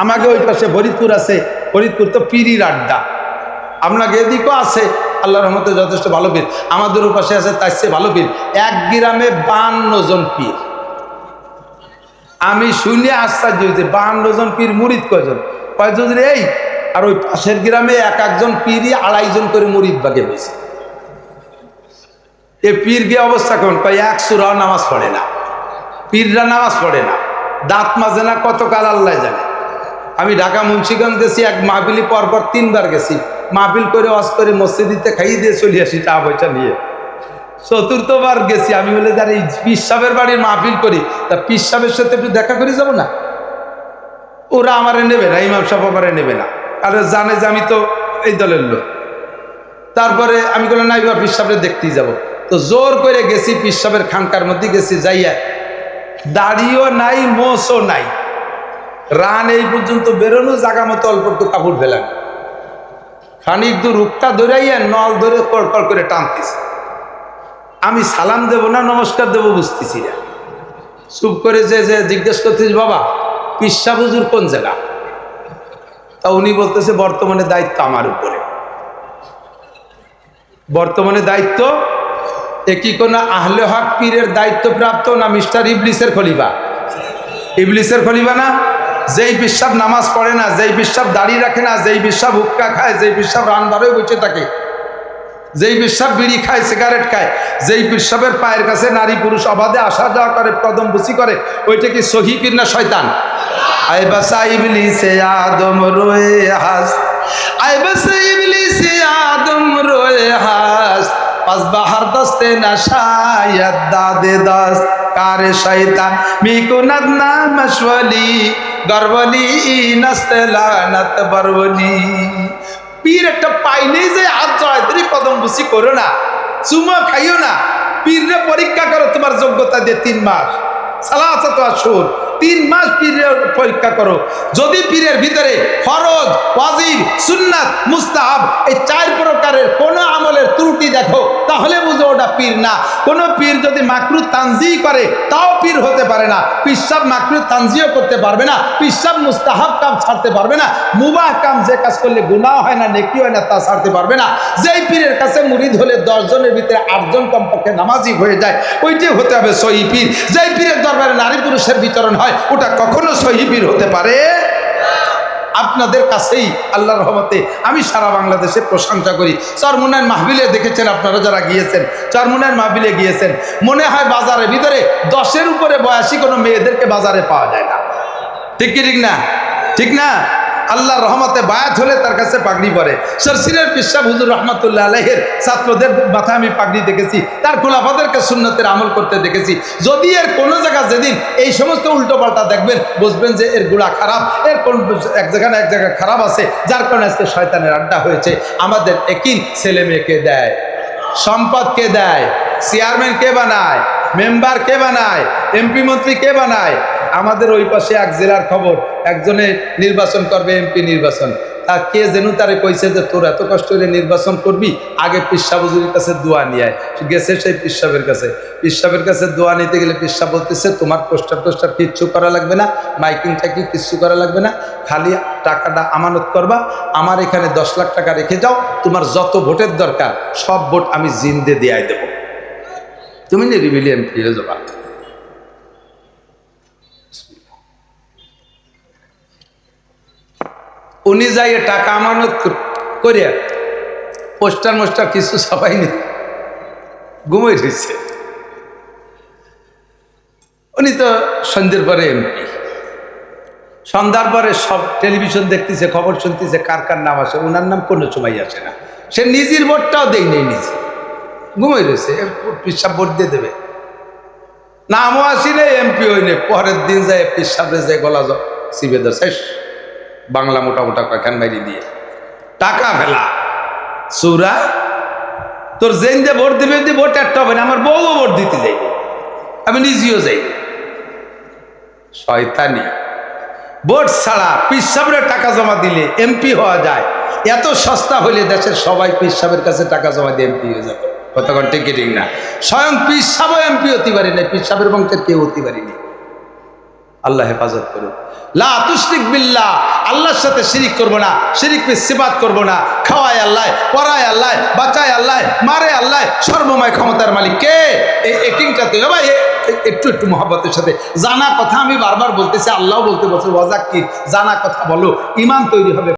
আমাকে ওই পাশে ফরিদপুর আছে, ফরিদপুর তো পীরির আড্ডা। আপনাকে এদিকেও আছে আল্লাহর রহমতে যথেষ্ট ভালো পীর। আমাদের পাশে আছে তার চেয়ে ভালো পীর। এক গ্রামে 52 জন পীর। আমি শুনে আশ্চর্য হয়েছে, 52 জন পীর মুরিদ কয়জন? কয়জন এই? আর ওই পাশের গ্রামে এক একজন পীরই 2.5 জন করে মুরিদ বাগে হয়েছে। এ পীর গিয়ে অবস্থা কেমন? কয় 1 সূরা নামাজ পড়ে না, পীররা নামাজ পড়ে না, দাঁত মাজে না, কত কাল আল্লাহ জানে। আমি ঢাকা মুন্সিগঞ্জ গেছি, এক মাহফিলি পরপর 3 বার গেছি। মাহফিল করে ওয়াজ করে মসজিদে খাইয়ে দিয়ে চলে আসি টাকা পয়সা নিয়ে। 4র্থবার গেছি আমি, বলে যার এই পীর সাহেবের বাড়ির মাহফিল করি, তা পীর সাহেবের সাথে একটু দেখা করে যাব না? ওরা আমারে নেবে না, ইমাম সাহেব আমারে নেবে না, কারণ জানে যে আমি তো এই দলের লোক। তারপরে আমি বললাম না, এবার পীর সাহেবের দেখতেই যাব। তো জোর করে গেছি, পীর সাহেবের খানকার মধ্যে গেছি, যাইয়া দাড়িও নাই, মোছও নাই, রান এই পর্যন্ত বেরোনো, জাগা মতো অল্প একটু কাপড় ফেলেন, খানিক দূর উক্তা ধরাইয়া নল ধরে কড়কড় করে টানতেছে। আমি সালাম দেব না নমস্কার দেব বুঝতেছি না। চুপ করে যে জিজ্ঞেস করতেছি, বাবা পীর সাহেব হুজুর কোন জায়গা? তা উনি বলতেছে বর্তমানে দায়িত্ব আমার উপরে। বর্তমানে দায়িত্ব এ কি কোনো আহলে হক পীরের দায়িত্ব প্রাপ্ত না মিস্টার ইবলিসের খলিফা? ইবলিসের খলিফা না? যেই পীর সাহেব নামাজ পড়ে না, যেই পীর সাহেব দাড়ি রাখে না, যেই পীর সাহেব হুক্কা খায়, যেই পীর সাহেব রান বারোয় বসে থাকে, যেই পীর সাহেব বিড়ি খায়, সিগারেট খায়, যেই পীর সাহেবের পায়ের কাছে নারী পুরুষ অবাধে আসা যাওয়া করে, কদম বুসি করে, ওইটা কি সহি পীর না শয়তান? আয় বাসা ইবলিসে আদম রোয়ে হাস, আয় বাসা ইবলিসে আদম রোয়ে হাস, পাঁচ বাহার দস্তে না শায়দ দাদে দস্ত কারে শয়তান মিকুনাদ না মশওয়ালি গরবলি নস্তলানত বরবলি। পীর একটা পাইলেই যে হাত জড়ায় তুমি কদম বুসি করো না, চুমা খাইও না, পীররে পরীক্ষা করো তোমার যোগ্যতা দিয়ে 3 মাস, সালাসাতু আশহুর, 3 মাস পীরের পরীক্ষা করো। যদি পীরের ভিতরে ফরজ, ওয়াজিব, সুন্নাত, মুস্তাহাব এই 4 প্রকারের কোন আমলের ত্রুটি দেখো, তাহলে বুঝো ওটা পীর না। কোন পীর যদি মাকরু তানজি করে তাও পীর হতে পারে না। পীর সাহেব মাকরু তানজিও করতে পারবে না, পীর সাহেব মুস্তাহাব কাম ছাড়তে পারবে না, মুবাহ কাম যে কাজ করলে গুনাহ হয় না, নেকি হয় না, তা ছাড়তে পারবে না। যেই পীরের কাছে মুরিদ হলে 10 জনের ভিতরে 8 জন কমপক্ষে নামাজি হয়ে যায়, ওইটাই হতে হবে সহি পীর। যেই পীরের দরবারে নারী পুরুষের বিচরণ হয়, ওটা কখনো সহি পীর হতে পারে। আপনাদের কাছেই আল্লাহর রহমতে আমি সারা বাংলাদেশে প্রশংসা করি। চরমোনাইর মাহফিলে দেখেছেন আপনারা যারা গিয়েছেন, চরমোনাইর মাহফিলে গিয়েছেন, মনে হয় বাজারের ভিতরে 10-এর উপরে বয়সী কোনো মেয়েদেরকে বাজারে পাওয়া যায় না। ঠিক কি ঠিক না? ঠিক না? আল্লাহর রহমতে বায়াত হলে তার কাছে পাগড়ি পরে। সরসিরের পীর সাহেব হুজুর রহমাতুল্লাহ আলাইহির ছাত্রদের মাথায় আমি পাগড়ি দেখেছি, তার খোলাফাদেরকে সুন্নতের আমল করতে দেখেছি। যদি এর কোনো জায়গা যেদিন এই সমস্ত উল্টোপাল্টা দেখবেন, বুঝবেন যে এর গুণা খারাপ, এর কোন এক জায়গায় না এক জায়গায় খারাপ আছে, যার কারণে আজকে শয়তানের আড্ডা হয়েছে। আমাদের একিন ছেলে মেয়েকে দেয়, সম্পদ কে দেয়, চেয়ারম্যান কে বানায়, মেম্বার কে বানায়, এমপি মন্ত্রী কে বানায়। আমাদের ওই পাশে এক জেলার খবর, একজনে নির্বাচন করবে, এমপি নির্বাচন। তা কে যেন তারে কইছে যে তোর এত কষ্ট করে নির্বাচন করবি, আগে পীর সাহেব হুজুরের কাছে দোয়া নিয়ে আয়। গেছে সেই পীর সাহেবের কাছে, পীর সাহেবের কাছে দোয়া নিতে গেলে পীর সাহেব বলতেছে তোমার পোস্টার টোস্টার কিচ্ছু করা লাগবে না, মাইকিং টাইকিং কিচ্ছু করা লাগবে না, খালি টাকাটা আমানত করবা, আমার এখানে 10 লাখ টাকা রেখে যাও, তোমার যত ভোটের দরকার সব ভোট আমি জিন্দে দেয়াই দেব, তুমি নিরিবিলি এমপি হয়ে যাবা। উনি যাইয়ে টাকা আমানত করিয়া পোস্টার মোস্টার কিছু সবাই নেই, ঘুমাই রয়েছে। উনি তো সন্ধ্যের পরে এমপি, সন্ধ্যার পরে সব টেলিভিশন দেখতেছে, খবর শুনতেছে, কার কার নাম আসে, ওনার নাম কোনো সময় আসে না। সে নিজের ভোটটাও দেয় নেই, নিজে ঘুমাই রয়েছে। পিসাব ভোট দিয়ে দেবে, নামও আসি নেই, এমপি হই নেই। পরের দিন যায় পিসাবরে যায় গলা চিবে দেয়, শেষ বাংলা মোটা মোটা কয়েকখান বাইরে দিয়ে টাকা ফেলা চুরা। তোর যেন দিয়ে ভোট দিবে, যদি ভোট একটা হবে না, আমার বউও ভোট দিতে যাইবে, আমি নিজেও যাই। শয়তানি। ভোট ছাড়া পীর সাহেবের টাকা জমা দিলে এমপি হওয়া যায়। এত সস্তা হইলে দেশের সবাই পীর সাহেবের কাছে টাকা জমা দিয়ে এমপি হয়ে যাবে। কতক্ষণ ঠিক ঠিক না? স্বয়ং পীর সাহেব এমপি হতে পারি না, পীর সাহেবের বংশের কেউ হতে পারিনি। আল্লাহ হেফাজত করুন। লা তুশরিক বিল্লাহ, আল্লাহর সাথে শিরিক করব না, শিরিক সিফাত করব না। খাওয়ায় আল্লাহ, পড়ায় আল্লাহ, বাঁচায় আল্লাহ, মারে আল্লাহ, সর্বময় ক্ষমতার মালিক কে? এই তিনটাতে ভাই একটু একটু মহব্বতের সাথে জানা কথা আমি বারবার বলতেছি, আল্লাহ বলতে বলছে ওয়াজাক্কির, জানা কথা বলো, ঈমান তৈরি হবে।